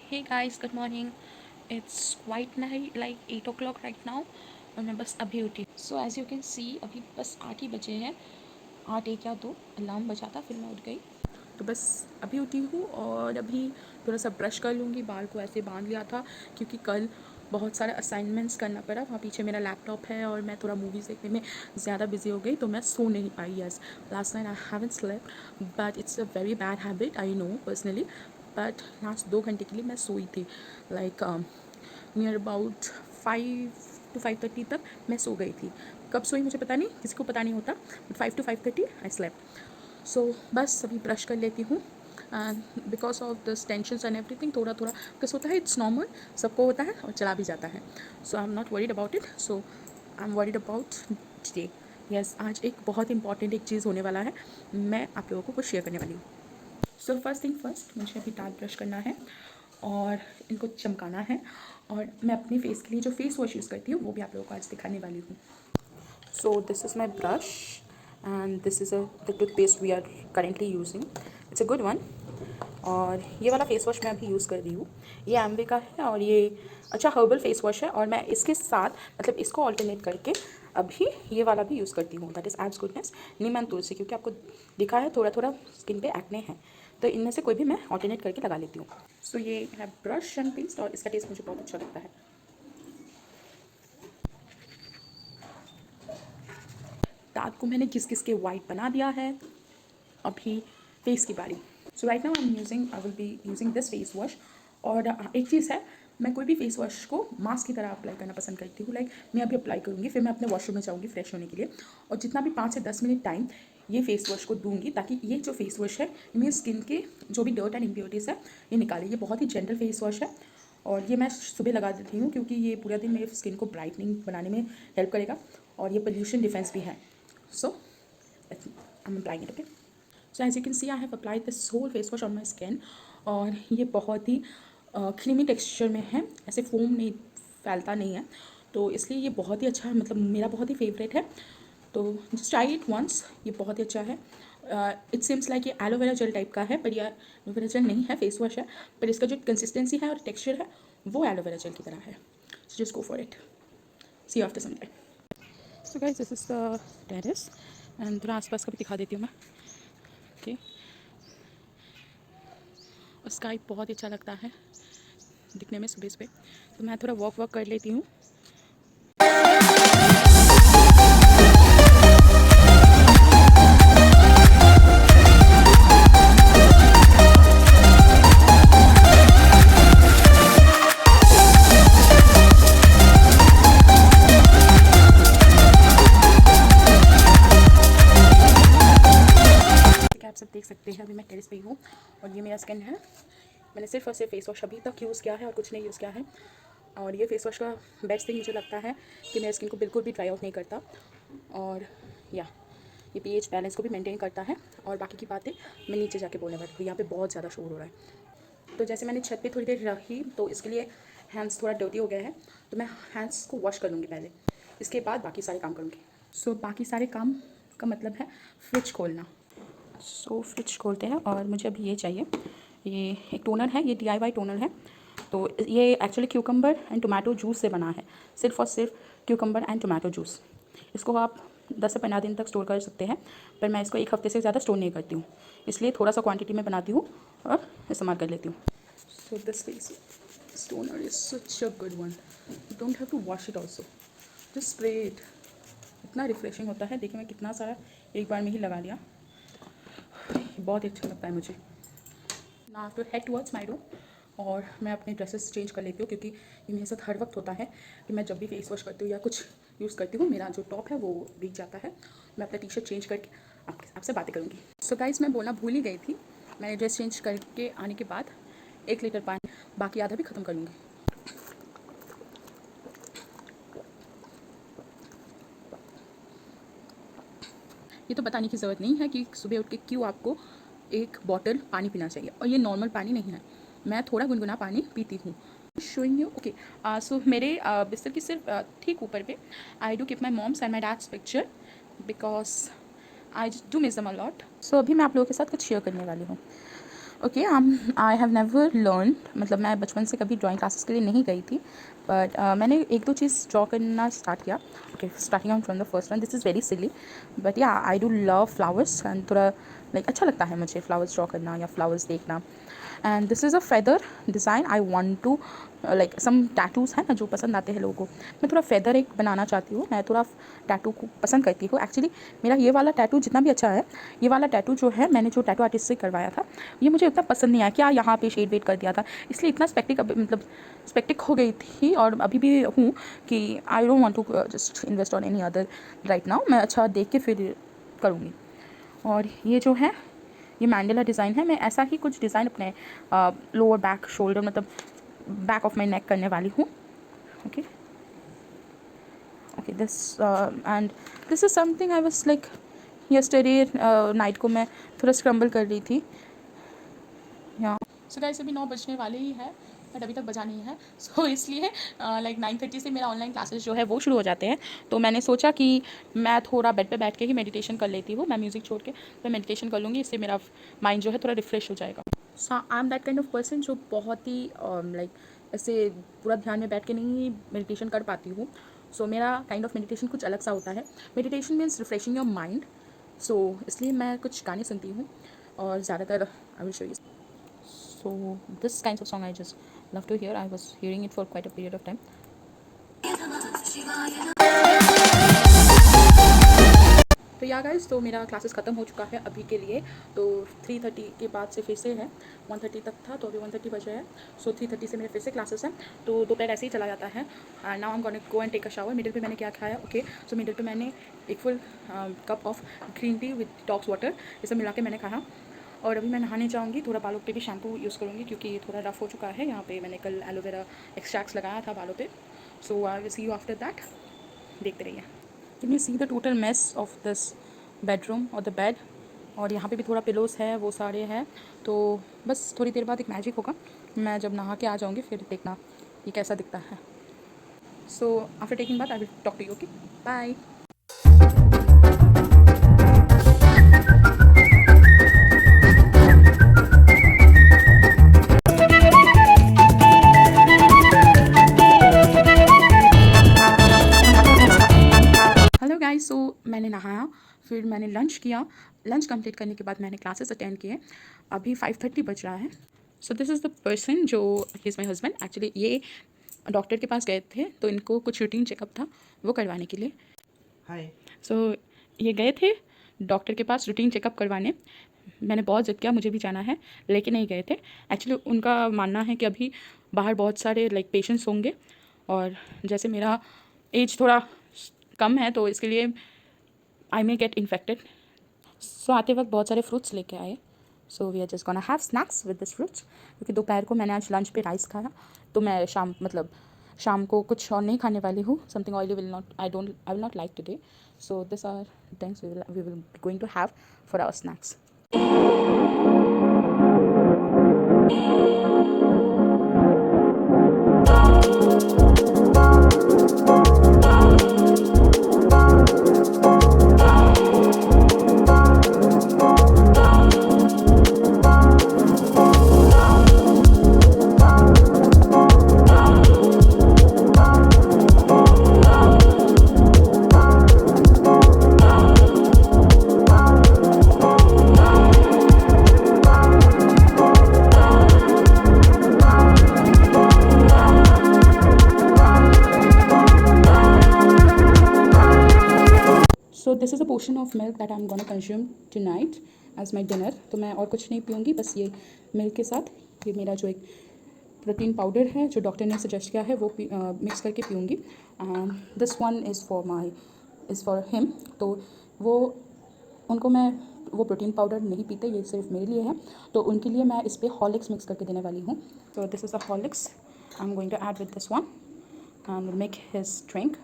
Hey guys, good morning. It's quite night, like 8 o'clock right now. और मैं बस अभी उठी। सो एज़ यू कैन सी अभी बस 8 ही बजे हैं। 8 एक या 2 अलार्म बजा था, फिर मैं उठ गई। तो बस अभी उठी हूँ और अभी थोड़ा सा ब्रश कर लूँगी। बाल को ऐसे बांध लिया था क्योंकि कल बहुत सारे असाइनमेंट्स करना पड़ा। वहाँ पीछे मेरा लैपटॉप है और मैं थोड़ा मूवीज़ देखने में ज़्यादा बिजी हो गई, तो मैं सो नहीं पाई। Yes, last night I haven't slept, but it's a very bad habit, I know personally. But last 2 घंटे के लिए मैं सोई थी, लाइक नियर अबाउट 5 to 5:30 तक मैं सो गई थी। कब सोई मुझे पता नहीं, किसी को पता नहीं होता, बट 5 to 5:30 आई स्लेप्ट। सो बस अभी ब्रश कर लेती हूँ। And because of this tension and everything थोड़ा थोड़ा किस होता है, इट्स नॉर्मल, सबको होता है और चला भी जाता है। So I am not worried about it, so I am worried about today. Yes, आज एक बहुत इंपॉर्टेंट एक चीज़ होने वाला है, मैं आप लोगों को कुछ शेयर करने वाली हूँ। सो फर्स्ट थिंग फर्स्ट, मुझे अभी दांत ब्रश करना है और इनको चमकाना है, और मैं अपने फेस के लिए जो फेस वॉश यूज़ करती हूँ वो भी आप लोगों को आज दिखाने वाली हूँ। So this is my brush and this is the toothpaste we are currently using, it's a good one. और ये वाला फेस वॉश मैं अभी यूज़ कर रही हूँ, ये एम्वे का है और ये अच्छा हर्बल फेस वॉश है। और मैं इसके साथ मतलब इसको ऑल्टरनेट करके अभी ये वाला भी यूज़ करती हूँ, that is abs goodness neem and tulsi, क्योंकि आपको दिखा है थोड़ा थोड़ा स्किन पे एक्ने हैं, तो इनमें से कोई भी मैं ऑल्टरनेट करके लगा लेती हूँ। सो ये है ब्रश एंड पेस्ट और इसका टेस्ट मुझे बहुत अच्छा लगता है। दांत को मैंने घिस घिस के वाइट बना दिया है, अभी फेस की बारी। So right now I will be using this face wash. और एक चीज़ है, मैं कोई भी फेस वॉश को मास्क की तरह अप्लाई करना पसंद करती हूँ। लाइक मैं अभी अप्लाई करूँगी, फिर मैं अपने वॉशरूम में जाऊँगी फ्रेश होने के लिए, और जितना भी 5 से 10 मिनट टाइम ये फेस वॉश को दूंगी, ताकि ये जो फेस वॉश है मेरी स्किन के जो भी डर्ट एंड इम्प्योरिटीज़ है ये निकाले। ये बहुत ही जेंटल फेस वॉश है और ये मैं सुबह लगा देती हूँ क्योंकि ये पूरा दिन मेरे स्किन को ब्राइटनिंग बनाने में हेल्प करेगा और ये पोल्यूशन डिफेंस भी है। So I am applying it, okay. So as you can see I have applied this whole face wash on my skin, और ये बहुत ही क्रीमी टेक्सचर में है, ऐसे फोम नहीं फैलता नहीं है, तो इसलिए ये बहुत ही अच्छा है, मतलब मेरा बहुत ही फेवरेट है। तो जस्ट ट्राई इट वंस, ये बहुत ही अच्छा है। इट सीम्स लाइक ये एलोवेरा जेल टाइप का है, पर ये एलोवेरा जेल नहीं है, फेस वॉश है, पर इसका जो कंसिस्टेंसी है और टेक्सचर है वो एलोवेरा जेल की तरह है। So just go for it, see after some time. So guys, this is the terrace and थोड़ा आसपास का भी दिखा देती हूँ मैं, ओके। और स्काई बहुत ही अच्छा लगता है दिखने में सुबह सुबह, तो मैं थोड़ा वॉक वॉक कर लेती हूँ। आप सब देख सकते हैं अभी मैं टेरेस पे ही हूँ और ये मेरा स्किन है। मैंने सिर्फ और सिर्फ फेस वॉश अभी तक यूज़ किया है और कुछ नहीं यूज़ किया है। और ये फेस वॉश का बेस्ट थिंग मुझे लगता है कि मेरे स्किन को बिल्कुल भी ड्राई आउट नहीं करता, और या ये पीएच बैलेंस को भी मेंटेन करता है। और बाकी की बातें मैं नीचे जाके बोलने वाली हूँ, यहाँ पे बहुत ज़्यादा शोर हो रहा है। तो जैसे मैंने छत पे थोड़ी देर रही तो इसके लिए हैंड्स थोड़ा डर्टी हो गया है, तो मैं हैंड्स को वॉश कर लूँगी पहले, इसके बाद बाकी सारे काम करूँगी। सो बाकी सारे काम का मतलब है फ्रिज खोलना। सो फ्रिज खोलते हैं और मुझे अभी ये चाहिए, ये एक टोनर है, ये DIY टोनर है। तो ये actually cucumber and tomato juice से बना है, सिर्फ और सिर्फ क्यूकम्बर एंड टोमेटो जूस। इसको आप 10 से 15 दिन तक स्टोर कर सकते हैं, पर मैं इसको 1 हफ्ते से ज़्यादा स्टोर नहीं करती हूँ, इसलिए थोड़ा सा क्वांटिटी में बनाती हूँ और इस्तेमाल कर लेती हूँ। So this toner is such a good one, you don't have to wash it also, just spray it. इतना रिफ्रेशिंग होता है, देखिए मैं कितना सारा एक बार में ही लगा लिया, बहुत ही अच्छा लगता है मुझे। Now to head towards my room, और मैं अपने ड्रेसेस चेंज कर लेती हूँ क्योंकि ये मेरे साथ हर वक्त होता है कि मैं जब भी फेस वॉश करती हूँ या कुछ यूज़ करती हूँ मेरा जो टॉप है वो भीग जाता है। मैं अपना टी शर्ट चेंज करके आपसे बातें करूँगी। सो गाइस, मैं बोलना भूल ही गई थी, मैंने ड्रेस चेंज करके आने के बाद 1 लीटर पानी बाकी आधा भी ख़त्म कर लूँगी। ये तो बताने की ज़रूरत नहीं है कि सुबह उठ के क्यों आपको एक बॉटल पानी पीना चाहिए, और ये नॉर्मल पानी नहीं है, मैं थोड़ा गुनगुना पानी पीती हूँ। Showing you, okay. सो मेरे बिस्तर की सिर्फ ठीक ऊपर पे I do keep my mom's and my dad's picture because I do miss दम अ लॉट। सो अभी मैं आप लोगों के साथ कुछ शेयर करने वाली हूँ। Okay I have never learn, मतलब मैं बचपन से कभी ड्राइंग क्लासेस के लिए नहीं गई थी, बट मैंने एक दो चीज़ ड्रॉ करना स्टार्ट किया. Okay, starting out from the first one, this is very silly, but yeah I do love flowers and थोड़ा लाइक अच्छा लगता है मुझे फ्लावर्स ड्रॉ करना या फ्लावर्स देखना. And this is a feather design. I want to like some tattoos है ना जो पसंद आते हैं लोगों को, मैं थोड़ा फेदर एक बनाना चाहती हूँ. मैं थोड़ा टैटू को पसंद करती हूँ एक्चुअली. मेरा ये वाला टैटू जितना भी अच्छा है, ये वाला टैटू जो है मैंने जो टैटू आर्टिस्ट से करवाया था, ये मुझे उतना पसंद नहीं आया. क्या यहाँ पे शेड वेड कर दिया था, इसलिए इतना स्पेक्टिक मतलब स्पेक्टिक हो गई थी, और अभी भी हूँ कि I don't want to just invest on any other right now. मैं अच्छा देख के फिर करूँगी. और ये जो है ये मैंडेला डिज़ाइन है. मैं ऐसा ही कुछ डिज़ाइन अपने लोअर बैक शोल्डर मतलब बैक ऑफ माई नेक करने वाली हूँ. Okay okay, this and this is something I was like yesterday night को मैं थोड़ा स्क्रम्बल कर रही थी. यहाँ सो गाइस अभी 9 बजने वाले ही है, बट अभी तक बजा नहीं है. सो इसलिए लाइक 9:30 से मेरा ऑनलाइन क्लासेस जो है वो शुरू हो जाते हैं. तो मैंने सोचा कि मैं थोड़ा बेड पे बैठ के ही मेडिटेशन कर लेती हूँ. मैं म्यूज़िक छोड़ के मैं मेडिटेशन कर लूँगी, इससे मेरा माइंड जो है थोड़ा रिफ्रेश हो जाएगा. So I am that kind of person जो बहुत ही लाइक ऐसे पूरा ध्यान में बैठ के नहीं मेडिटेशन कर पाती हूँ. सो मेरा काइंड ऑफ मेडिटेशन कुछ अलग सा होता है. Meditation means refreshing your mind. So इसलिए मैं कुछ गाने सुनती हूँ और ज़्यादातर I will show you. So this kinds of song I just love to hear. I was hearing it for quite a period of time. तो या गाइस, तो मेरा क्लासेस ख़त्म हो चुका है अभी के लिए. तो 3:30 के बाद से फिर से है. 1:30 तक था तो अभी 1:30 बज रहे हैं. सो 3:30 से मेरे फिर से क्लासेस हैं. तो दोपहर ऐसे ही चला जाता है. And now I am gonna go and take a shower. Middle पे मैंने क्या खाया? ओके, सो मिडिल पे मैंने एक full cup of green tea with detox water ये सब मिला के मैंने खाया. और अभी मैं नहाने जाऊँगी. थोड़ा बालों पे भी शैम्पू यूज़ करूँगी क्योंकि ये थोड़ा रफ़ हो चुका है. यहाँ पे मैंने कल एलोवेरा एक्सट्रैक्ट्स लगाया था बालों पे. So I will see you after that. देखते रहिए. Can you see the total mess of this bedroom और द बेड. और यहाँ पे भी थोड़ा पिलोस है, वो सारे हैं. तो बस थोड़ी देर बाद एक मैजिक होगा. मैं जब नहा के आ जाऊँगी फिर देखना ये कैसा दिखता है. So after taking bath I will talk to you. Okay, bye. Hello guys, so मैंने नहाया, फिर मैंने लंच किया. लंच कंप्लीट करने के बाद मैंने क्लासेस अटेंड किए. अभी 5:30 बज रहा है. So this is the person जो he is my husband. Actually ये डॉक्टर के पास गए थे तो इनको कुछ रूटीन चेकअप था वो करवाने के लिए. हाय. सो ये गए थे डॉक्टर के पास रूटीन चेकअप करवाने. मैंने बहुत ज़िद किया मुझे भी जाना है, लेके नहीं गए थे. एक्चुअली उनका मानना है कि अभी बाहर बहुत सारे लाइक पेशेंट्स होंगे और जैसे मेरा एज थोड़ा कम है तो इसके लिए आई मे गेट इन्फेक्टेड. सो आते वक्त बहुत सारे फ्रूट्स लेके आए. So we are just gonna have snacks with this fruits क्योंकि दोपहर को मैंने आज लंच पे राइस खाया. तो मैं शाम को कुछ और नहीं खाने वाली हूँ. Something oily I will not like today. So this are things we will be going to have for our snacks. So this is a portion of milk that I'm gonna consume tonight as my dinner. तो मैं और कुछ नहीं पीऊँगी, बस ये milk के साथ ये मेरा जो एक प्रोटीन पाउडर है जो डॉक्टर ने सजेस्ट किया है वो मिक्स करके पीऊँगी. This one is for him. तो वो उनको मैं वो प्रोटीन पाउडर नहीं पीते, ये सिर्फ मेरे लिए है. तो उनके लिए मैं इस पर हॉर्लिक्स मिक्स करके देने वाली हूँ. तो this is a Horlicks I am going to add with this one and make his drink.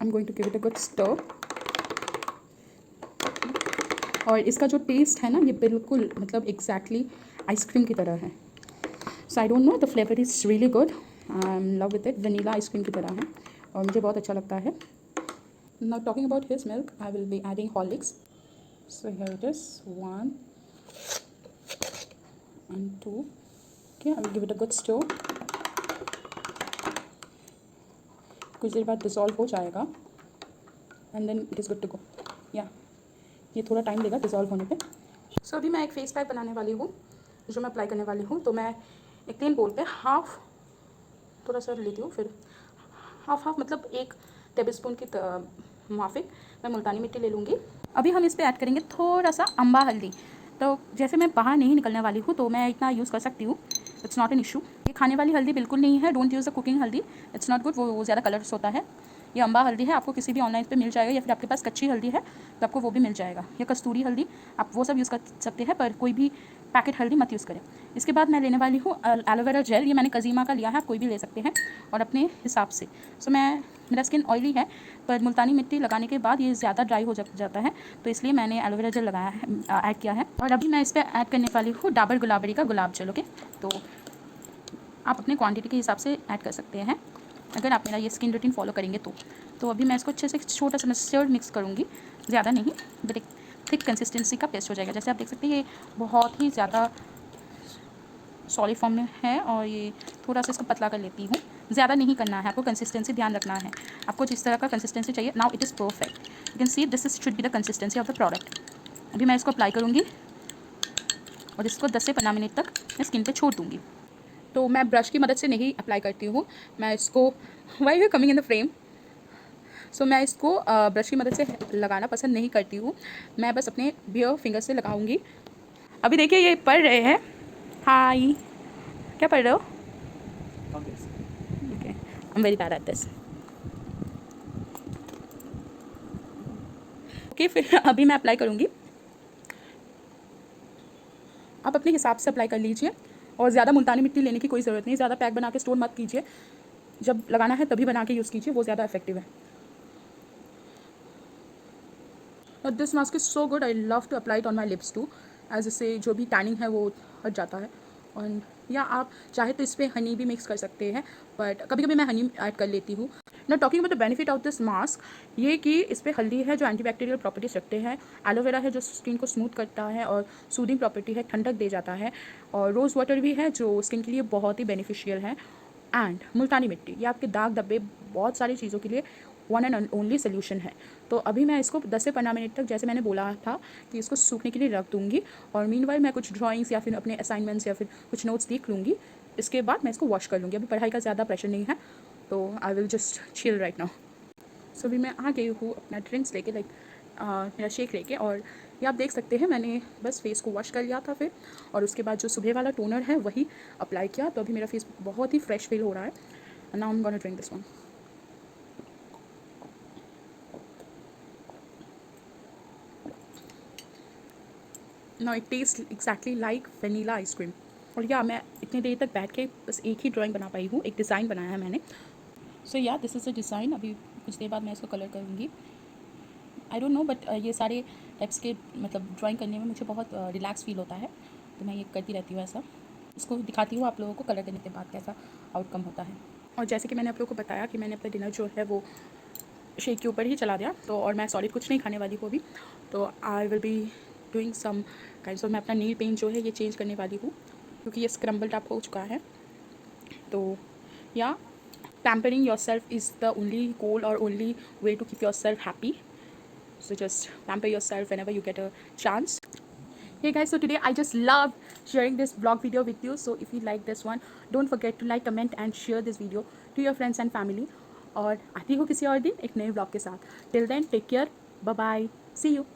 I'm going to give it a good stir. और इसका जो टेस्ट है ना ये बिल्कुल मतलब एग्जैक्टली आइसक्रीम की तरह है. So I don't know the flavour is really good. I am love with it. Vanilla ice cream की तरह है. और मुझे बहुत अच्छा लगता है। Now talking about his milk, I will be adding Horlicks. So here it is 1 and 2. Okay, I will give it a good stir. कुछ देर बाद डिज़ोल्व हो जाएगा and then it is good to go. या ये थोड़ा time लेगा dissolve होने पे। सो अभी मैं एक फेस पैक बनाने वाली हूँ जो मैं अप्लाई करने वाली हूँ। तो मैं एक क्लीन बोल पे हाफ थोड़ा सा लेती हूँ, फिर हाफ मतलब 1 टेबलस्पून की माफिक मैं मुल्तानी मिट्टी ले लूँगी। अभी हम इस पर ऐड करेंगे थोड़ा सा अम्बा हल्दी। तो जैसे मैं बाहर नहीं निकलने वाली हूँ तो मैं इतना यूज़ कर सकती हूँ, इट्स नॉट एन इशू। ये खाने वाली हल्दी बिल्कुल नहीं है, डोंट यूज़ अ कुकिंग हल्दी, इट्स नॉट गुड, वो ज़्यादा कलर्स होता है। ये अम्बा हल्दी है, आपको किसी भी ऑनलाइन पे मिल जाएगा, या फिर आपके पास कच्ची हल्दी है तो आपको वो भी मिल जाएगा, या कस्तूरी हल्दी, आप वो सब यूज़ कर सकते हैं, पर कोई भी पैकेट हल्दी मत यूज़ करें। इसके बाद मैं लेने वाली हूँ एलोवेरा जेल। ये मैंने कजीमा का लिया है, आप कोई भी ले सकते हैं और अपने हिसाब से। सो मेरा स्किन ऑयली है, पर मुल्तानी मिट्टी लगाने के बाद ये ज़्यादा ड्राई हो जाता है, तो इसलिए मैंने एलोवेरा जेल लगाया है, ऐड किया है। और अभी मैं इस पर ऐड करने वाली हूँ डाबर गुलाबरी का गुलाब जल। ओके, तो आप अपने क्वांटिटी के हिसाब से ऐड कर सकते हैं अगर आप मेरा ये स्किन रूटीन फॉलो करेंगे तो अभी मैं इसको अच्छे से छोटा सा मस्टर्ड मिक्स करूँगी, ज़्यादा नहीं, बट एक थिक कंसिस्टेंसी का पेस्ट हो जाएगा। जैसे आप देख सकते हैं ये बहुत ही ज़्यादा सॉलिड फॉर्म में है और ये थोड़ा सा इसको पतला कर लेती हूँ। ज़्यादा नहीं करना है, आपको कंसिस्टेंसी ध्यान रखना है, आपको जिस तरह का कंसिस्टेंसी चाहिए। Now it is perfect, you can see this is should be the consistency of the product. अभी मैं इसको अप्लाई करूँगी और इसको 10 से 15 मिनट तक मैं स्किन पे छोड़ दूँगी। तो मैं ब्रश की मदद से नहीं अप्लाई करती हूँ, मैं इसको why you coming in the frame. So मैं इसको ब्रश की मदद से लगाना पसंद नहीं करती हूँ, मैं बस अपने बियर फिंगर से लगाऊंगी। अभी देखिए ये पढ़ रहे हैं। हाय, क्या पढ़ रहे हो? Okay, I am very bad at this. Okay, फिर अभी मैं अप्लाई करूँगी। आप अपने हिसाब से अप्लाई कर लीजिए और ज़्यादा मुल्तानी मिट्टी लेने की कोई ज़रूरत नहीं, ज़्यादा पैक बना के स्टोर मत कीजिए, जब लगाना है तभी बना के यूज़ कीजिए, वो ज़्यादा इफेक्टिव है। This mask is so good, I love to apply it on my lips too, as इससे जो भी टैनिंग है वो हट जाता है। और या आप चाहे तो इस पर हनी भी मिक्स कर सकते हैं, बट कभी कभी मैं हनी ऐड कर लेती हूँ। Not talking about the benefit of this mask, ये कि इस पर हल्दी है जो एंटीबैक्टीरियल प्रॉपर्टीज रखते हैं, एलोवेरा है जो स्किन को स्मूथ करता है और सूदिंग प्रॉपर्टी है, ठंडक दे जाता है, और रोज़ वाटर भी है जो स्किन के लिए बहुत ही बेनिफिशियल है, एंड मुल्तानी मिट्टी, ये आपके दाग धब्बे बहुत सारी चीज़ों के लिए वन एंड ओनली सोल्यूशन है। तो अभी मैं इसको 10 से 15 मिनट तक, जैसे मैंने बोला था, कि इसको सूखने के लिए रख दूँगी, और मीनवाइल मैं कुछ ड्राइंग्स या फिर अपने असाइनमेंट्स या फिर कुछ नोट्स देख लूँगी। इसके बाद मैं इसको वॉश कर लूँगी, अभी पढ़ाई का ज़्यादा प्रेशर नहीं है, तो I will just chill right now. So अभी मैं आ गई हूँ अपना ड्रिंक्स लेके, लाइक मेरा शेक लेके, और ये आप देख सकते हैं मैंने बस फेस को वॉश कर लिया था फिर, और उसके बाद जो सुबह वाला टोनर है वही अप्लाई किया, तो अभी मेरा फेस बहुत ही फ्रेश फील हो रहा है। And now I am gonna drink this one. Now it taste exactly like vanilla ice cream. और या मैं इतनी देर तक बैठ के बस एक ही ड्राइंग बना पाई हूँ, एक डिज़ाइन बनाया है मैंने। सो या दिस इज़ अ डिज़ाइन, अभी कुछ देर बाद मैं इसको कलर करूँगी। आई डोंट नो, बट ये सारे टाइप्स के मतलब ड्राइंग करने में मुझे बहुत रिलैक्स फील होता है, तो मैं ये करती रहती हूँ ऐसा। इसको दिखाती हूँ आप लोगों को कलर करने के बाद कैसा आउटकम होता है। और जैसे कि मैंने आप लोगों को बताया कि मैंने अपना डिनर जो है वो शेक के ऊपर ही चला दिया, तो और मैं सॉलिड कुछ नहीं खाने वाली हूँ अभी, तो I will be doing some kinds of, मैं अपना नील पेंट जो है ये चेंज करने वाली हूँ क्योंकि ये स्क्रम्बल टाइप हो चुका है। तो या pampering your self is the only goal और only way to keep yourself happy. So just pamper yourself whenever you get a chance. Hey guys, so today I just love sharing this vlog video with you. So if you like this one, don't forget to like, comment and share this video to your friends and family. और आती हूँ किसी और दिन एक नए vlog के साथ. Till then, take care. Bye bye. See you.